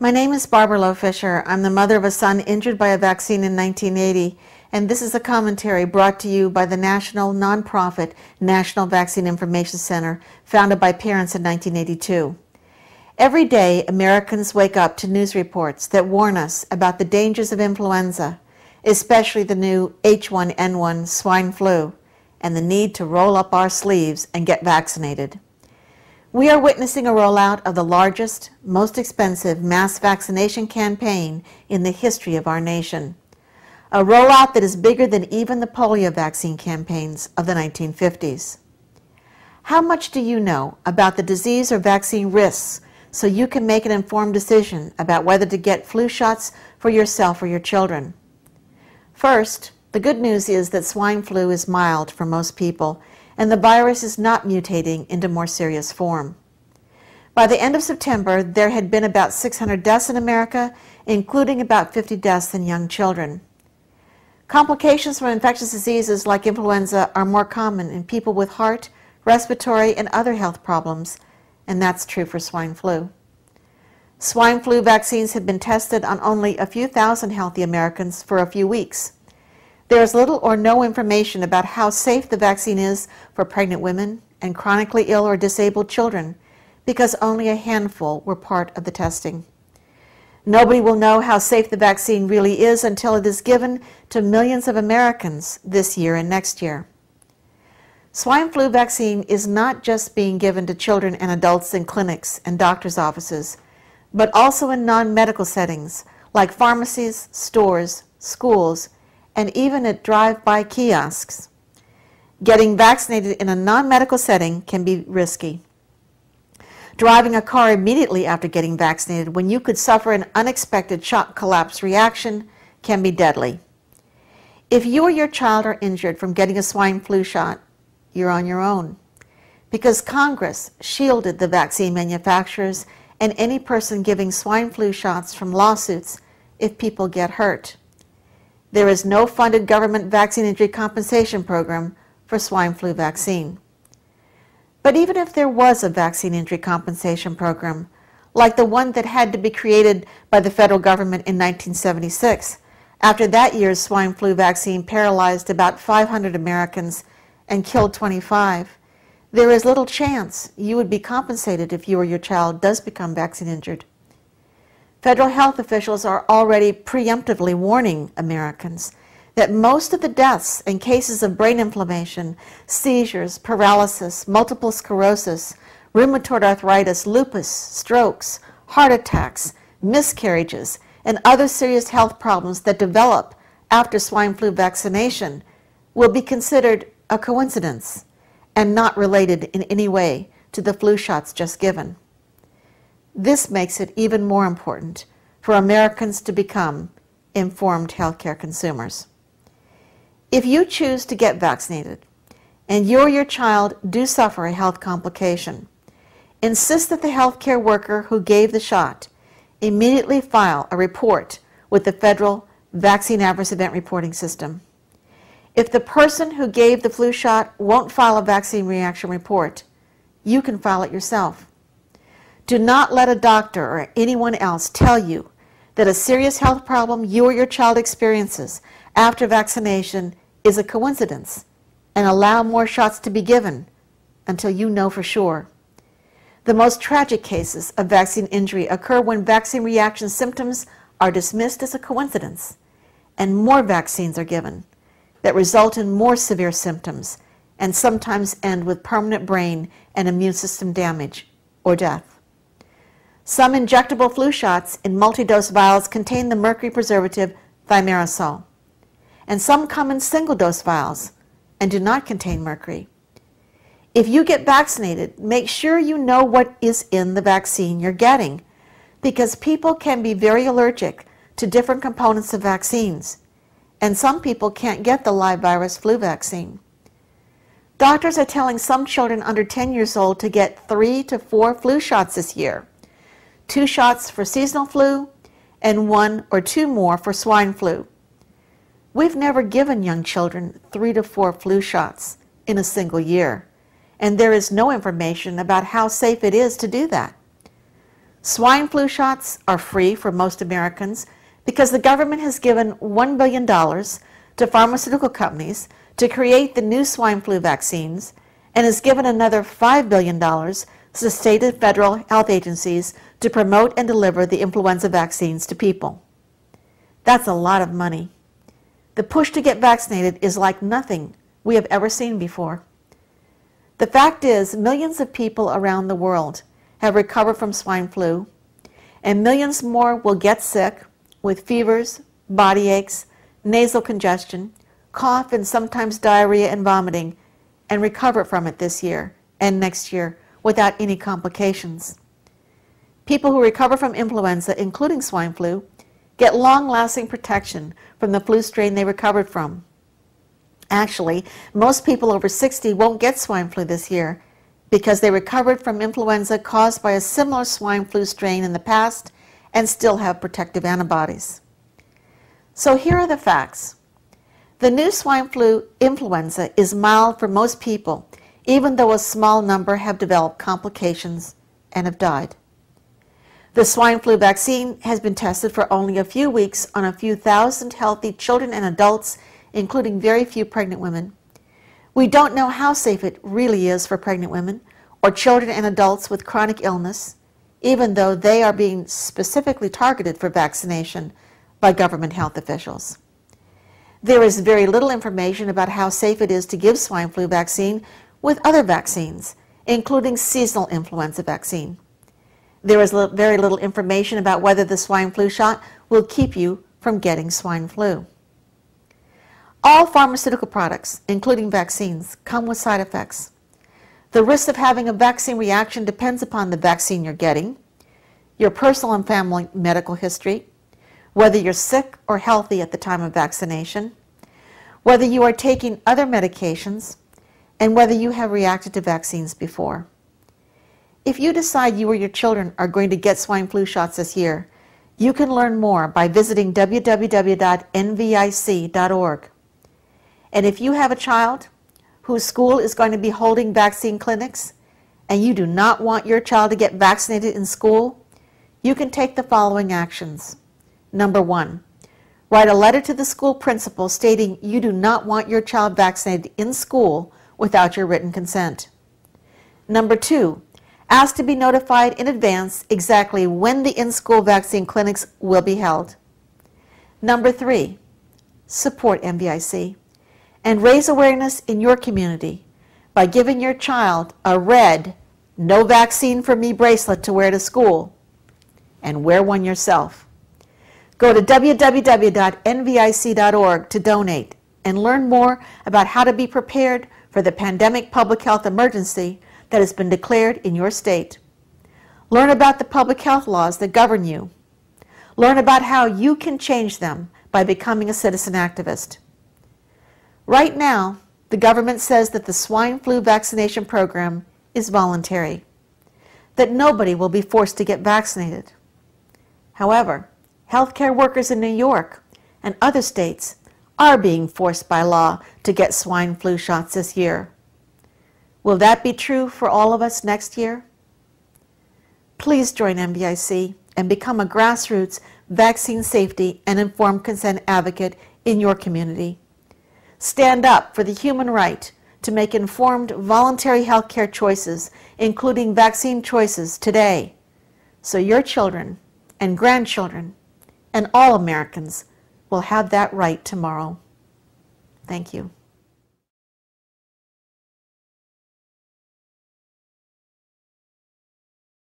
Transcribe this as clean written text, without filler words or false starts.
My name is Barbara Lowe Fisher. I'm the mother of a son injured by a vaccine in 1980, and this is a commentary brought to you by the national nonprofit National Vaccine Information Center, founded by parents in 1982. Every day, Americans wake up to news reports that warn us about the dangers of influenza, especially the new H1N1 swine flu, and the need to roll up our sleeves and get vaccinated. We are witnessing a rollout of the largest, most expensive mass vaccination campaign in the history of our nation. A rollout that is bigger than even the polio vaccine campaigns of the 1950s. How much do you know about the disease or vaccine risks so you can make an informed decision about whether to get flu shots for yourself or your children? First, the good news is that swine flu is mild for most people, and the virus is not mutating into more serious form. By the end of September, there had been about 600 deaths in America, including about 50 deaths in young children. Complications from infectious diseases like influenza are more common in people with heart, respiratory, and other health problems, and that's true for swine flu. Swine flu vaccines have been tested on only a few thousand healthy Americans for a few weeks. There is little or no information about how safe the vaccine is for pregnant women and chronically ill or disabled children, because only a handful were part of the testing. Nobody will know how safe the vaccine really is until it is given to millions of Americans this year and next year. Swine flu vaccine is not just being given to children and adults in clinics and doctors' offices, but also in non-medical settings like pharmacies, stores, schools, and even at drive-by kiosks. Getting vaccinated in a non-medical setting can be risky. Driving a car immediately after getting vaccinated when you could suffer an unexpected shock collapse reaction can be deadly. If you or your child are injured from getting a swine flu shot, you're on your own, because Congress shielded the vaccine manufacturers and any person giving swine flu shots from lawsuits if people get hurt. There is no funded government vaccine injury compensation program for swine flu vaccine. But even if there was a vaccine injury compensation program, like the one that had to be created by the federal government in 1976, after that year's swine flu vaccine paralyzed about 500 Americans and killed 25, there is little chance you would be compensated if you or your child does become vaccine injured. Federal health officials are already preemptively warning Americans that most of the deaths and cases of brain inflammation, seizures, paralysis, multiple sclerosis, rheumatoid arthritis, lupus, strokes, heart attacks, miscarriages, and other serious health problems that develop after swine flu vaccination will be considered a coincidence and not related in any way to the flu shots just given. This makes it even more important for Americans to become informed healthcare consumers. If you choose to get vaccinated and you or your child do suffer a health complication, insist that the healthcare worker who gave the shot immediately file a report with the federal Vaccine Adverse Event Reporting System. If the person who gave the flu shot won't file a vaccine reaction report, you can file it yourself. Do not let a doctor or anyone else tell you that a serious health problem you or your child experiences after vaccination is a coincidence, and allow more shots to be given until you know for sure. The most tragic cases of vaccine injury occur when vaccine reaction symptoms are dismissed as a coincidence, and more vaccines are given that result in more severe symptoms and sometimes end with permanent brain and immune system damage or death. Some injectable flu shots in multi-dose vials contain the mercury preservative thimerosal, and some come in single-dose vials and do not contain mercury. If you get vaccinated, make sure you know what is in the vaccine you're getting, because people can be very allergic to different components of vaccines, and some people can't get the live virus flu vaccine. Doctors are telling some children under 10 years old to get 3 to 4 flu shots this year. 2 shots for seasonal flu, and 1 or 2 more for swine flu. We've never given young children 3 to 4 flu shots in a single year, and there is no information about how safe it is to do that. Swine flu shots are free for most Americans because the government has given $1 billion to pharmaceutical companies to create the new swine flu vaccines and has given another $5 billion to state and federal health agencies to promote and deliver the influenza vaccines to people. That's a lot of money. The push to get vaccinated is like nothing we have ever seen before. The fact is, millions of people around the world have recovered from swine flu, and millions more will get sick with fevers, body aches, nasal congestion, cough, and sometimes diarrhea and vomiting, and recover from it this year and next year without any complications. People who recover from influenza, including swine flu, get long-lasting protection from the flu strain they recovered from. Actually, most people over 60 won't get swine flu this year because they recovered from influenza caused by a similar swine flu strain in the past and still have protective antibodies. So here are the facts. The new swine flu influenza is mild for most people, even though a small number have developed complications and have died. The swine flu vaccine has been tested for only a few weeks on a few thousand healthy children and adults, including very few pregnant women. We don't know how safe it really is for pregnant women or children and adults with chronic illness, even though they are being specifically targeted for vaccination by government health officials. There is very little information about how safe it is to give swine flu vaccine with other vaccines, including seasonal influenza vaccine. There is very little information about whether the swine flu shot will keep you from getting swine flu. All pharmaceutical products, including vaccines, come with side effects. The risk of having a vaccine reaction depends upon the vaccine you're getting, your personal and family medical history, whether you're sick or healthy at the time of vaccination, whether you are taking other medications, and whether you have reacted to vaccines before. If you decide you or your children are going to get swine flu shots this year, you can learn more by visiting www.nvic.org. And if you have a child whose school is going to be holding vaccine clinics and you do not want your child to get vaccinated in school, you can take the following actions. Number 1, write a letter to the school principal stating you do not want your child vaccinated in school without your written consent. Number 2, ask to be notified in advance exactly when the in-school vaccine clinics will be held. Number 3, support NVIC and raise awareness in your community by giving your child a red "No Vaccine for Me" bracelet to wear to school, and wear one yourself. Go to www.nvic.org to donate and learn more about how to be prepared for the pandemic public health emergency that has been declared in your state. Learn about the public health laws that govern you. Learn about how you can change them by becoming a citizen activist. Right now, the government says that the swine flu vaccination program is voluntary, that nobody will be forced to get vaccinated. However, healthcare workers in New York and other states are being forced by law to get swine flu shots this year. Will that be true for all of us next year? Please join NVIC and become a grassroots vaccine safety and informed consent advocate in your community. Stand up for the human right to make informed voluntary healthcare choices, including vaccine choices today, so your children and grandchildren and all Americans will have that right tomorrow. Thank you.